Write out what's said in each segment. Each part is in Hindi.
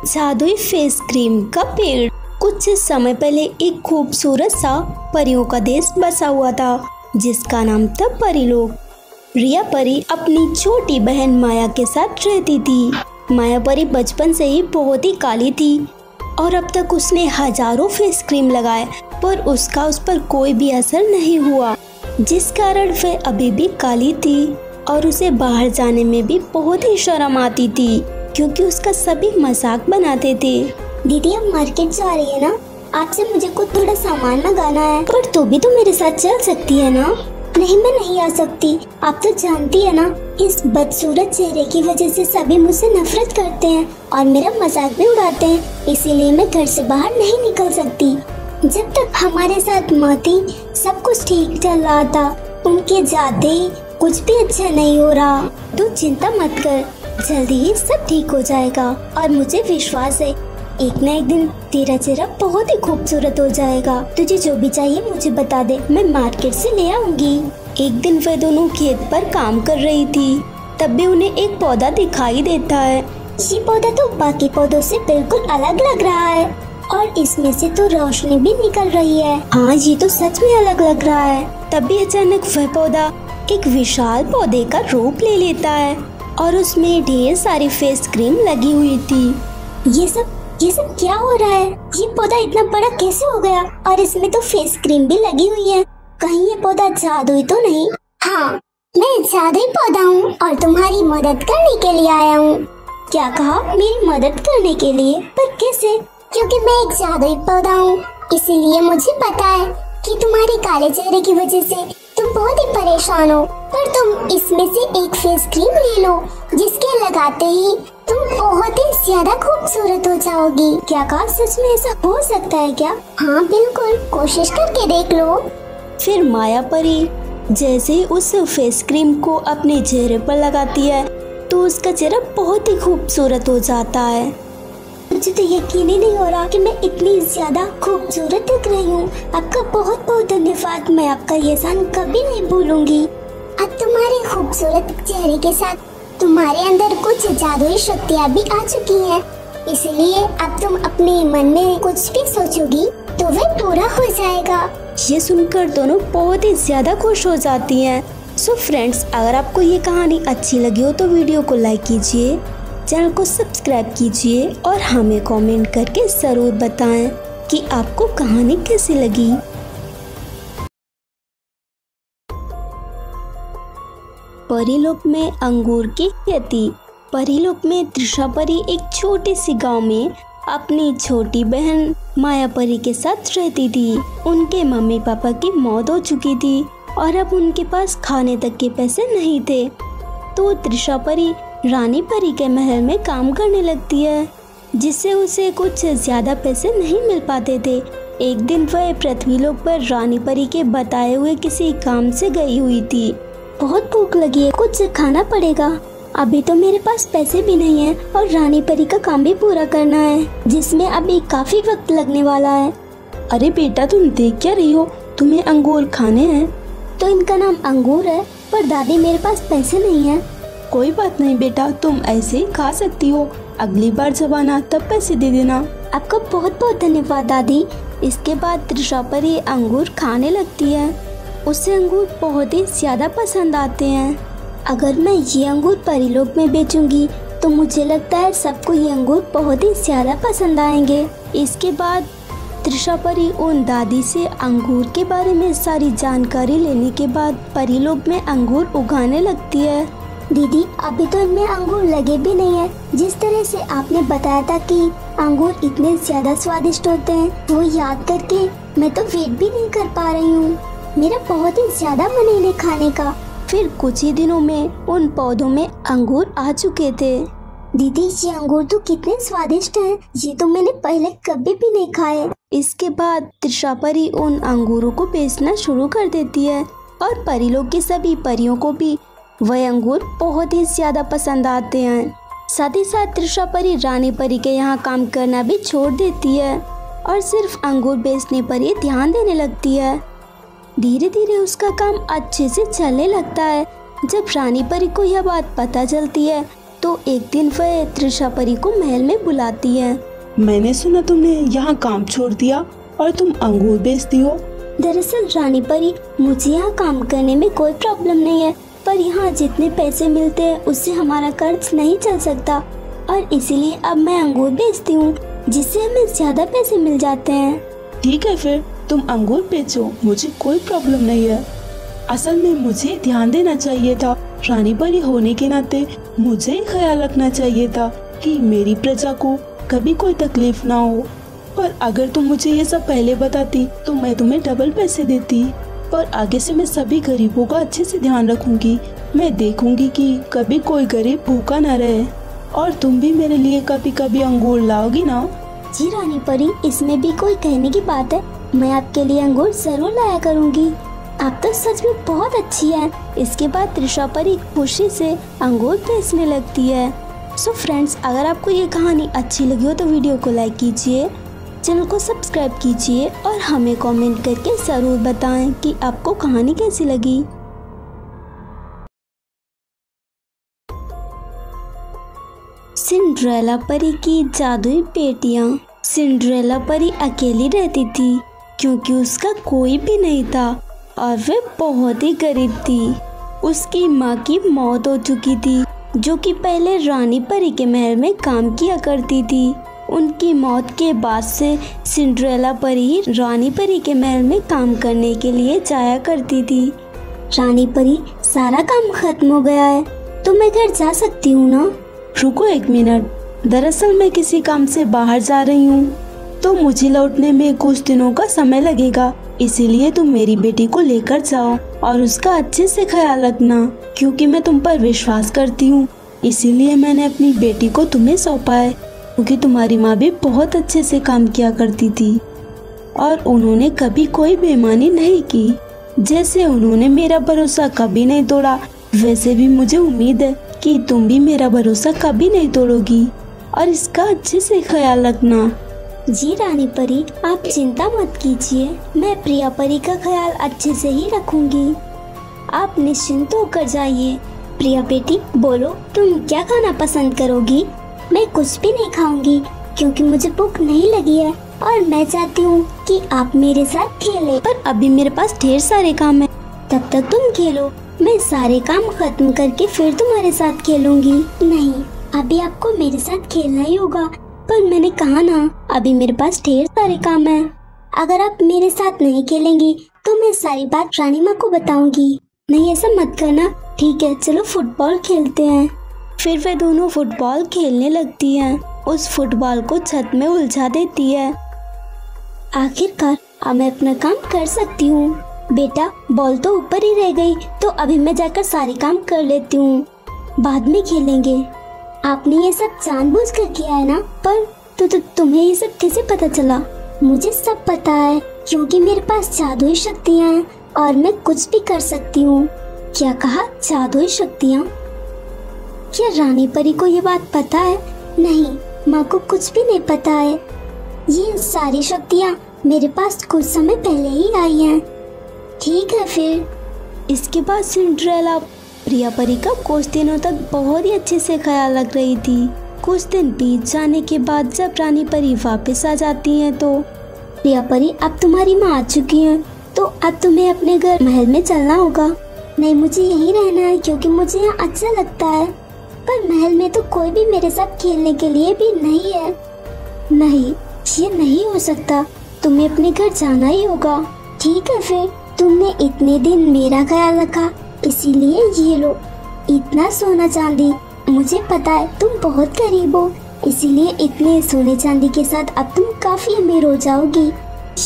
जादुई फेस क्रीम का पेड़। कुछ समय पहले एक खूबसूरत सा परियों का देश बसा हुआ था जिसका नाम था परीलोक। रिया परी अपनी छोटी बहन माया के साथ रहती थी। माया परी बचपन से ही बहुत ही काली थी और अब तक उसने हजारों फेस क्रीम लगाए पर उसका उस पर कोई भी असर नहीं हुआ, जिस कारण वह अभी भी काली थी और उसे बाहर जाने में भी बहुत ही शर्म आती थी क्योंकि उसका सभी मजाक बनाते थे। दीदी अब मार्केट जा रही है ना, आपसे मुझे कुछ थोड़ा सामान मंगाना है, पर तू भी तो मेरे साथ चल सकती है ना। नहीं, मैं नहीं आ सकती। आप तो जानती है ना, इस बदसूरत चेहरे की वजह से सभी मुझसे नफरत करते हैं और मेरा मजाक भी उड़ाते हैं, इसीलिए मैं घर से बाहर नहीं निकल सकती। जब तक हमारे साथ माँ थी सब कुछ ठीक चल रहा था, उनके जाते ही कुछ भी अच्छा नहीं हो रहा। तू चिंता मत कर, जल्दी ही सब ठीक हो जाएगा और मुझे विश्वास है एक न एक दिन तेरा चेहरा बहुत ही खूबसूरत हो जाएगा। तुझे जो भी चाहिए मुझे बता दे, मैं मार्केट से ले आऊंगी। एक दिन वे दोनों खेत पर काम कर रही थी, तब भी उन्हें एक पौधा दिखाई देता है। ये पौधा तो बाकी पौधों से बिल्कुल अलग लग रहा है और इसमें से तो रोशनी भी निकल रही है। हाँ, ये तो सच में अलग लग रहा है। तभी अचानक वह पौधा एक विशाल पौधे का रूप ले लेता है और उसमें ढेर सारी फेस क्रीम लगी हुई थी। ये सब क्या हो रहा है? ये पौधा इतना बड़ा कैसे हो गया और इसमें तो फेस क्रीम भी लगी हुई है। कहीं ये पौधा जादुई तो नहीं? हाँ, मैं जादुई पौधा हूँ और तुम्हारी मदद करने के लिए आया हूँ। क्या कहा? मेरी मदद करने के लिए? पर कैसे? क्योंकि मैं एक जादुई पौधा हूँ, इसीलिए मुझे पता है कि तुम्हारे काले चेहरे की वजह से तुम बहुत ही परेशान हो, पर तुम इसमें से एक फेस क्रीम ले लो जिसके लगाते ही तुम बहुत ही ज्यादा खूबसूरत हो जाओगी। क्या कहा? सच में ऐसा हो सकता है क्या? हाँ बिल्कुल, कोशिश करके देख लो। फिर माया परी जैसे ही उस फेस क्रीम को अपने चेहरे पर लगाती है तो उसका चेहरा बहुत ही खूबसूरत हो जाता है। मुझे तो यकीन ही नहीं हो रहा कि मैं इतनी ज्यादा खूबसूरत दिख रही हूँ। आपका बहुत बहुत धन्यवाद, मैं आपका ये एहसान कभी नहीं भूलूंगी। अब तुम्हारे खूबसूरत चेहरे के साथ तुम्हारे अंदर कुछ जादुई शक्तियाँ भी आ चुकी हैं, इसलिए अब तुम अपने मन में कुछ भी सोचोगी तो वह पूरा हो जाएगा। ये सुनकर दोनों बहुत ही ज्यादा खुश हो जाती हैं। सो फ्रेंड्स, अगर आपको ये कहानी अच्छी लगी हो तो वीडियो को लाइक कीजिए, चैनल को सब्सक्राइब कीजिए और हमें कमेंट करके जरूर बताएं कि आपको कहानी कैसी लगी। परीलोक में अंगूर की खेती। परीलोक में त्रिशा परी एक छोटी सी गांव में अपनी छोटी बहन माया परी के साथ रहती थी। उनके मम्मी पापा की मौत हो चुकी थी और अब उनके पास खाने तक के पैसे नहीं थे, तो त्रिशा परी रानी परी के महल में काम करने लगती है, जिससे उसे कुछ ज्यादा पैसे नहीं मिल पाते थे। एक दिन वह पृथ्वीलोक पर रानी परी के बताए हुए किसी काम से गई हुई थी। बहुत भूख लगी है, कुछ खाना पड़ेगा। अभी तो मेरे पास पैसे भी नहीं है और रानी परी का काम भी पूरा करना है, जिसमें अभी काफी वक्त लगने वाला है। अरे बेटा, तुम देख क्या रही हो? तुम्हें अंगूर खाने हैं। तो इनका नाम अंगूर है, पर दादी मेरे पास पैसे नहीं है। कोई बात नहीं बेटा, तुम ऐसे ही खा सकती हो, अगली बार जब आना तब पैसे दे देना। आपका बहुत बहुत धन्यवाद दादी। इसके बाद त्रिशा परी अंगूर खाने लगती है। उसे अंगूर बहुत ही ज्यादा पसंद आते हैं। अगर मैं ये अंगूर परीलोक में बेचूंगी तो मुझे लगता है सबको ये अंगूर बहुत ही ज्यादा पसंद आएंगे। इसके बाद त्रिशा परी उन दादी से अंगूर के बारे में सारी जानकारी लेने के बाद परीलोक में अंगूर उगाने लगती है। दीदी, अभी तो इनमें अंगूर लगे भी नहीं है। जिस तरह से आपने बताया था कि अंगूर इतने ज्यादा स्वादिष्ट होते हैं, वो याद करके मैं तो वेट भी नहीं कर पा रही हूँ। मेरा बहुत ही ज्यादा मन है इन्हें खाने का। फिर कुछ ही दिनों में उन पौधों में अंगूर आ चुके थे। दीदी, ये अंगूर तो कितने स्वादिष्ट हैं, ये तो मैंने पहले कभी भी नहीं खाए। इसके बाद त्रिशा परी उन अंगूरों को बेचना शुरू कर देती है और परीलोक की सभी परियों को भी वह अंगूर बहुत ही ज्यादा पसंद आते हैं। साथ ही साथ त्रिशा परी रानी परी के यहाँ काम करना भी छोड़ देती है और सिर्फ अंगूर बेचने पर ही ध्यान देने लगती है। धीरे धीरे उसका काम अच्छे से चलने लगता है। जब रानी परी को यह बात पता चलती है तो एक दिन वह त्रिशा परी को महल में बुलाती है। मैंने सुना तुमने यहाँ काम छोड़ दिया और तुम अंगूर बेचती हो। दरअसल रानी परी, मुझे यहाँ काम करने में कोई प्रॉब्लम नहीं है, पर यहाँ जितने पैसे मिलते हैं उससे हमारा कर्ज नहीं चल सकता और इसीलिए अब मैं अंगूर बेचती हूँ, जिससे हमें ज्यादा पैसे मिल जाते हैं। ठीक है, फिर तुम अंगूर बेचो, मुझे कोई प्रॉब्लम नहीं है। असल में मुझे ध्यान देना चाहिए था, रानी परी होने के नाते मुझे ख्याल रखना चाहिए था कि मेरी प्रजा को कभी कोई तकलीफ ना हो। पर अगर तुम मुझे ये सब पहले बताती तो मैं तुम्हें डबल पैसे देती। पर आगे से मैं सभी गरीबों का अच्छे से ध्यान रखूंगी। मैं देखूंगी कि कभी कोई गरीब भूखा न रहे। और तुम भी मेरे लिए कभी कभी अंगूर लाओगी ना? जी रानी परी, इसमें भी कोई कहने की बात है, मैं आपके लिए अंगूर जरूर लाया करूँगी। आप तो सच में बहुत अच्छी है। इसके बाद त्रिशा परी खुशी से अंगूर बेचने लगती है। सो फ्रेंड्स, अगर आपको ये कहानी अच्छी लगी हो तो वीडियो को लाइक कीजिए, चैनल को सब्सक्राइब कीजिए और हमें कमेंट करके ज़रूर बताएं कि आपको कहानी कैसी लगी। सिंड्रेला परी की जादुई बेटियां। सिंड्रेला परी अकेली रहती थी क्योंकि उसका कोई भी नहीं था और वह बहुत ही गरीब थी। उसकी माँ की मौत हो चुकी थी, जो कि पहले रानी परी के महल में काम किया करती थी। उनकी मौत के बाद से सिंड्रेला परी रानी परी के महल में काम करने के लिए जाया करती थी। रानी परी, सारा काम खत्म हो गया है, तो मैं घर जा सकती हूँ ना? रुको एक मिनट, दरअसल मैं किसी काम से बाहर जा रही हूँ, तो मुझे लौटने में कुछ दिनों का समय लगेगा। इसीलिए तुम मेरी बेटी को लेकर जाओ और उसका अच्छे से ख्याल रखना, क्योंकि मैं तुम पर विश्वास करती हूँ। इसीलिए मैंने अपनी बेटी को तुम्हें सौंपा है, क्योंकि तुम्हारी माँ भी बहुत अच्छे से काम किया करती थी और उन्होंने कभी कोई बेईमानी नहीं की। जैसे उन्होंने मेरा भरोसा कभी नहीं तोड़ा, वैसे भी मुझे उम्मीद है कि तुम भी मेरा भरोसा कभी नहीं तोड़ोगी और इसका अच्छे से ख्याल रखना। जी रानी परी, आप चिंता मत कीजिए, मैं प्रिया परी का ख्याल अच्छे से ही रखूंगी। आप निश्चिंत होकर जाइए। प्रिया बेटी, बोलो तुम क्या खाना पसंद करोगी? मैं कुछ भी नहीं खाऊंगी क्योंकि मुझे भूख नहीं लगी है और मैं चाहती हूँ कि आप मेरे साथ खेलें। पर अभी मेरे पास ढेर सारे काम है। तब तक तुम खेलो, मैं सारे काम खत्म करके फिर तुम्हारे साथ खेलूंगी। नहीं, अभी आपको मेरे साथ खेलना ही होगा। पर मैंने कहा ना, अभी मेरे पास ढेर सारे काम है। अगर आप मेरे साथ नहीं खेलेंगी तो मैं सारी बात रानी माँ को बताऊंगी। नहीं, ऐसा मत करना। ठीक है, चलो फुटबॉल खेलते हैं। फिर वे दोनों फुटबॉल खेलने लगती हैं। उस फुटबॉल को छत में उलझा देती है। आखिरकार अब मैं अपना काम कर सकती हूँ। बेटा, बॉल तो ऊपर ही रह गई, तो अभी मैं जाकर सारे काम कर लेती हूँ, बाद में खेलेंगे। आपने ये सब जानबूझकर किया है ना? पर तुम्हें ये सब कैसे पता चला? मुझे सब पता है, क्योंकि मेरे पास जादुई शक्तियाँ हैं और मैं कुछ भी कर सकती हूँ। क्या कहा? जादुई शक्तियाँ? क्या रानी परी को ये बात पता है? नहीं, माँ को कुछ भी नहीं पता है। ये सारी शक्तियाँ मेरे पास कुछ समय पहले ही आई हैं। ठीक है फिर। इसके बाद सिंड्रेला प्रिया परी का कुछ दिनों तक बहुत ही अच्छे से ख्याल रख रही थी। कुछ दिन बीत जाने के बाद जब रानी परी वापस आ जाती हैं तो प्रिया परी, अब तुम्हारी माँ आ चुकी है, तो अब तुम्हें अपने घर महल में चलना होगा। नहीं, मुझे यहीं रहना है क्योंकि मुझे यहाँ अच्छा लगता है। पर महल में तो कोई भी मेरे साथ खेलने के लिए भी नहीं है। नहीं, ये नहीं हो सकता, तुम्हें अपने घर जाना ही होगा। ठीक है फिर, तुमने इतने दिन मेरा ख्याल रखा, इसीलिए ये लो इतना सोना चांदी। मुझे पता है तुम बहुत गरीब हो, इसीलिए इतने सोने चांदी के साथ अब तुम काफी अमीर हो जाओगी।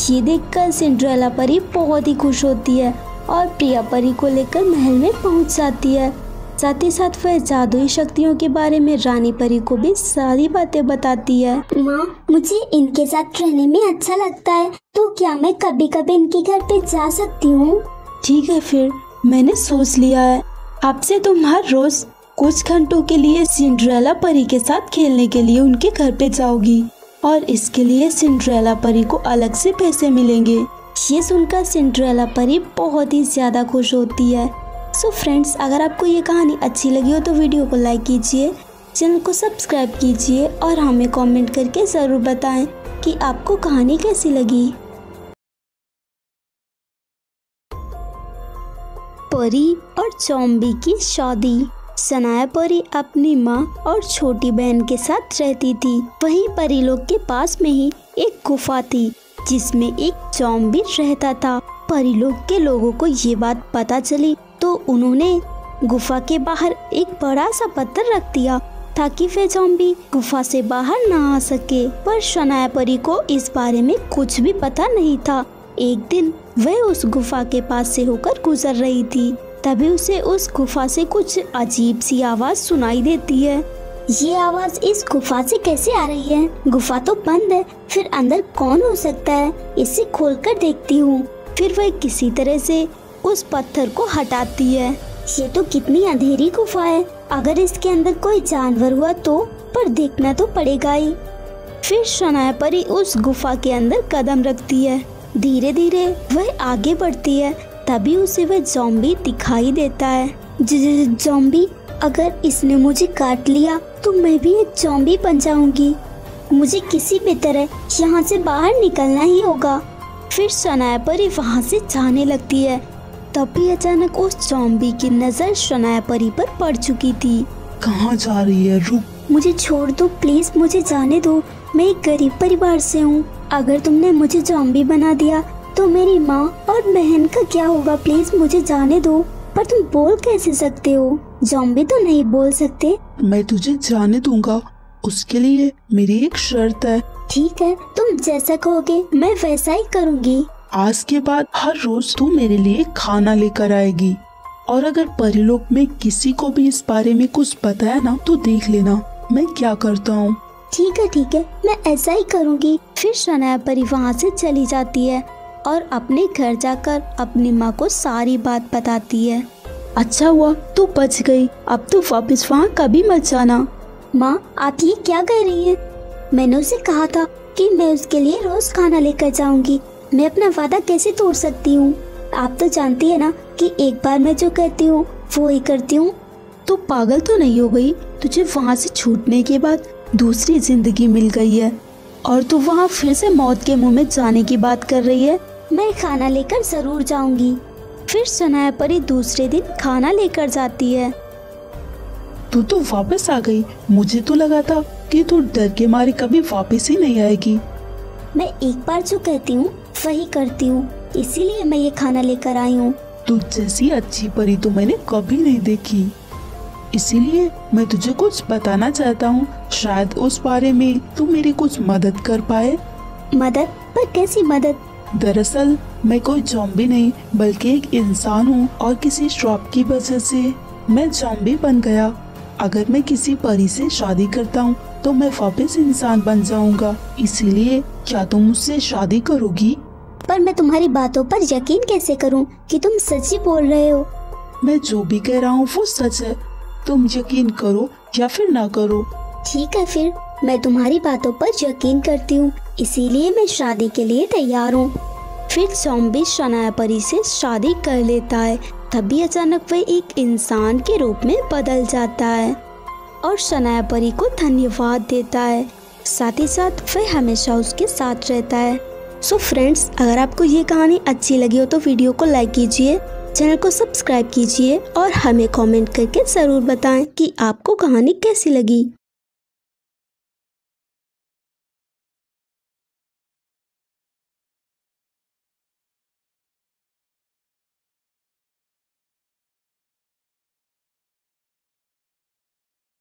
ये देखकर सिंड्रेला परी बहुत ही खुश होती है और प्रिया परी को लेकर महल में पहुंच जाती है। साथ ही साथ वह जादुई शक्तियों के बारे में रानी परी को भी सारी बातें बताती है। माँ, मुझे इनके साथ रहने में अच्छा लगता है, तो क्या मैं कभी कभी इनके घर पे जा सकती हूँ? ठीक है फिर, मैंने सोच लिया है, आपसे तुम हर रोज कुछ घंटों के लिए सिंड्रेला परी के साथ खेलने के लिए उनके घर पे जाओगी और इसके लिए सिंड्रेला परी को अलग से पैसे मिलेंगे। ये सुनकर सिंड्रेला परी बहुत ही ज्यादा खुश होती है। सो फ्रेंड्स, अगर आपको ये कहानी अच्छी लगी हो तो वीडियो को लाइक कीजिए, चैनल को सब्सक्राइब कीजिए और हमें कमेंट करके ज़रूर बताएं कि आपको कहानी कैसी लगी। परी और ज़ॉम्बी की शादी। सनाया परी अपनी माँ और छोटी बहन के साथ रहती थी। वहीं परी लोग के पास में ही एक गुफा थी जिसमें एक ज़ॉम्बी रहता था। परी लोग के लोगों को ये बात पता चली तो उन्होंने गुफा के बाहर एक बड़ा सा पत्थर रख दिया ताकि वे ज़ॉम्बी गुफा से बाहर ना आ सके। पर सनाया परी को इस बारे में कुछ भी पता नहीं था। एक दिन वह उस गुफा के पास से होकर गुजर रही थी, तभी उसे उस गुफा से कुछ अजीब सी आवाज सुनाई देती है। ये आवाज इस गुफा से कैसे आ रही है? गुफा तो बंद है, फिर अंदर कौन हो सकता है? इसे खोलकर देखती हूँ। फिर वह किसी तरह से उस पत्थर को हटाती है। ये तो कितनी अंधेरी गुफा है, अगर इसके अंदर कोई जानवर हुआ तो, पर देखना तो पड़ेगा ही। फिर सनाया परी उस गुफा के अंदर कदम रखती है। धीरे धीरे वह आगे बढ़ती है, तभी उसे वह ज़ॉम्बी दिखाई देता है। ज़ॉम्बी? अगर इसने मुझे काट लिया तो मैं भी एक ज़ॉम्बी बन जाऊंगी। मुझे किसी भी तरह यहाँ से बाहर निकलना ही होगा। फिर सनाया परी वहाँ से जाने लगती है। तभी अचानक उस ज़ॉम्बी की नज़र सनाया परी पर पड़ चुकी थी। कहाँ जा रही है? रुक। मुझे छोड़ दो प्लीज, मुझे जाने दो। मैं एक गरीब परिवार से हूँ। अगर तुमने मुझे ज़ॉम्बी बना दिया तो मेरी माँ और बहन का क्या होगा? प्लीज मुझे जाने दो। पर तुम बोल कैसे सकते हो? ज़ॉम्बी तो नहीं बोल सकते। मैं तुझे जाने दूंगा, उसके लिए मेरी एक शर्त है। ठीक है, तुम जैसा कहोगे मैं वैसा ही करूँगी। आज के बाद हर रोज तू मेरे लिए खाना लेकर आएगी, और अगर परिलोक में किसी को भी इस बारे में कुछ बताया ना तो देख लेना मैं क्या करता हूँ। ठीक है, मैं ऐसा ही करूँगी। फिर सनाया परी वहाँ से चली जाती है और अपने घर जाकर अपनी माँ को सारी बात बताती है। अच्छा हुआ तू बच गई, अब तू वापस वहाँ कभी मत जाना। माँ, आप ये क्या कह रही हैं? मैंने उसे कहा था कि मैं उसके लिए रोज खाना लेकर जाऊंगी। मैं अपना वादा कैसे तोड़ सकती हूँ? आप तो जानती है ना कि एक बार मैं जो कहती हूँ वो ही करती हूँ। तू पागल तो नहीं हो गई? तुझे वहाँ से छूटने के बाद दूसरी जिंदगी मिल गई है और तू वहाँ फिर से मौत के मुंह में जाने की बात कर रही है। मैं खाना लेकर जरूर जाऊंगी। फिर सनाया परी दूसरे दिन खाना लेकर जाती है। तू तो वापस आ गई। मुझे तो लगा था कि तू डर के मारे कभी वापस ही नहीं आएगी। मैं एक बार जो कहती हूँ वही करती हूँ, इसीलिए मैं ये खाना लेकर आई हूँ। तू जैसी अच्छी परी तो मैंने कभी नहीं देखी, इसीलिए मैं तुझे कुछ बताना चाहता हूँ। शायद उस बारे में तू मेरी कुछ मदद कर पाए। मदद? पर कैसी मदद? दरअसल मैं कोई ज़ॉम्बी नहीं बल्कि एक इंसान हूँ, और किसी श्राप की वजह से मैं ज़ॉम्बी बन गया। अगर मैं किसी परी से शादी करता हूँ तो मैं वापस इंसान बन जाऊंगा। इसीलिए क्या तुम मुझसे शादी करोगी? पर मैं तुम्हारी बातों पर यकीन कैसे करूँ कि तुम सच ही बोल रहे हो? मैं जो भी कह रहा हूँ वो सच है, तुम यकीन करो या फिर ना करो। ठीक है, फिर मैं तुम्हारी बातों पर यकीन करती हूँ, इसीलिए मैं शादी के लिए तैयार हूँ। फिर ज़ॉम्बी सनाया परी से शादी कर लेता है। तभी अचानक वह एक इंसान के रूप में बदल जाता है और सनाया परी को धन्यवाद देता है। साथ ही साथ वह हमेशा उसके साथ रहता है। सो फ्रेंड्स, अगर आपको ये कहानी अच्छी लगी हो तो वीडियो को लाइक कीजिए, चैनल को सब्सक्राइब कीजिए और हमें कमेंट करके ज़रूर बताएं कि आपको कहानी कैसी लगी।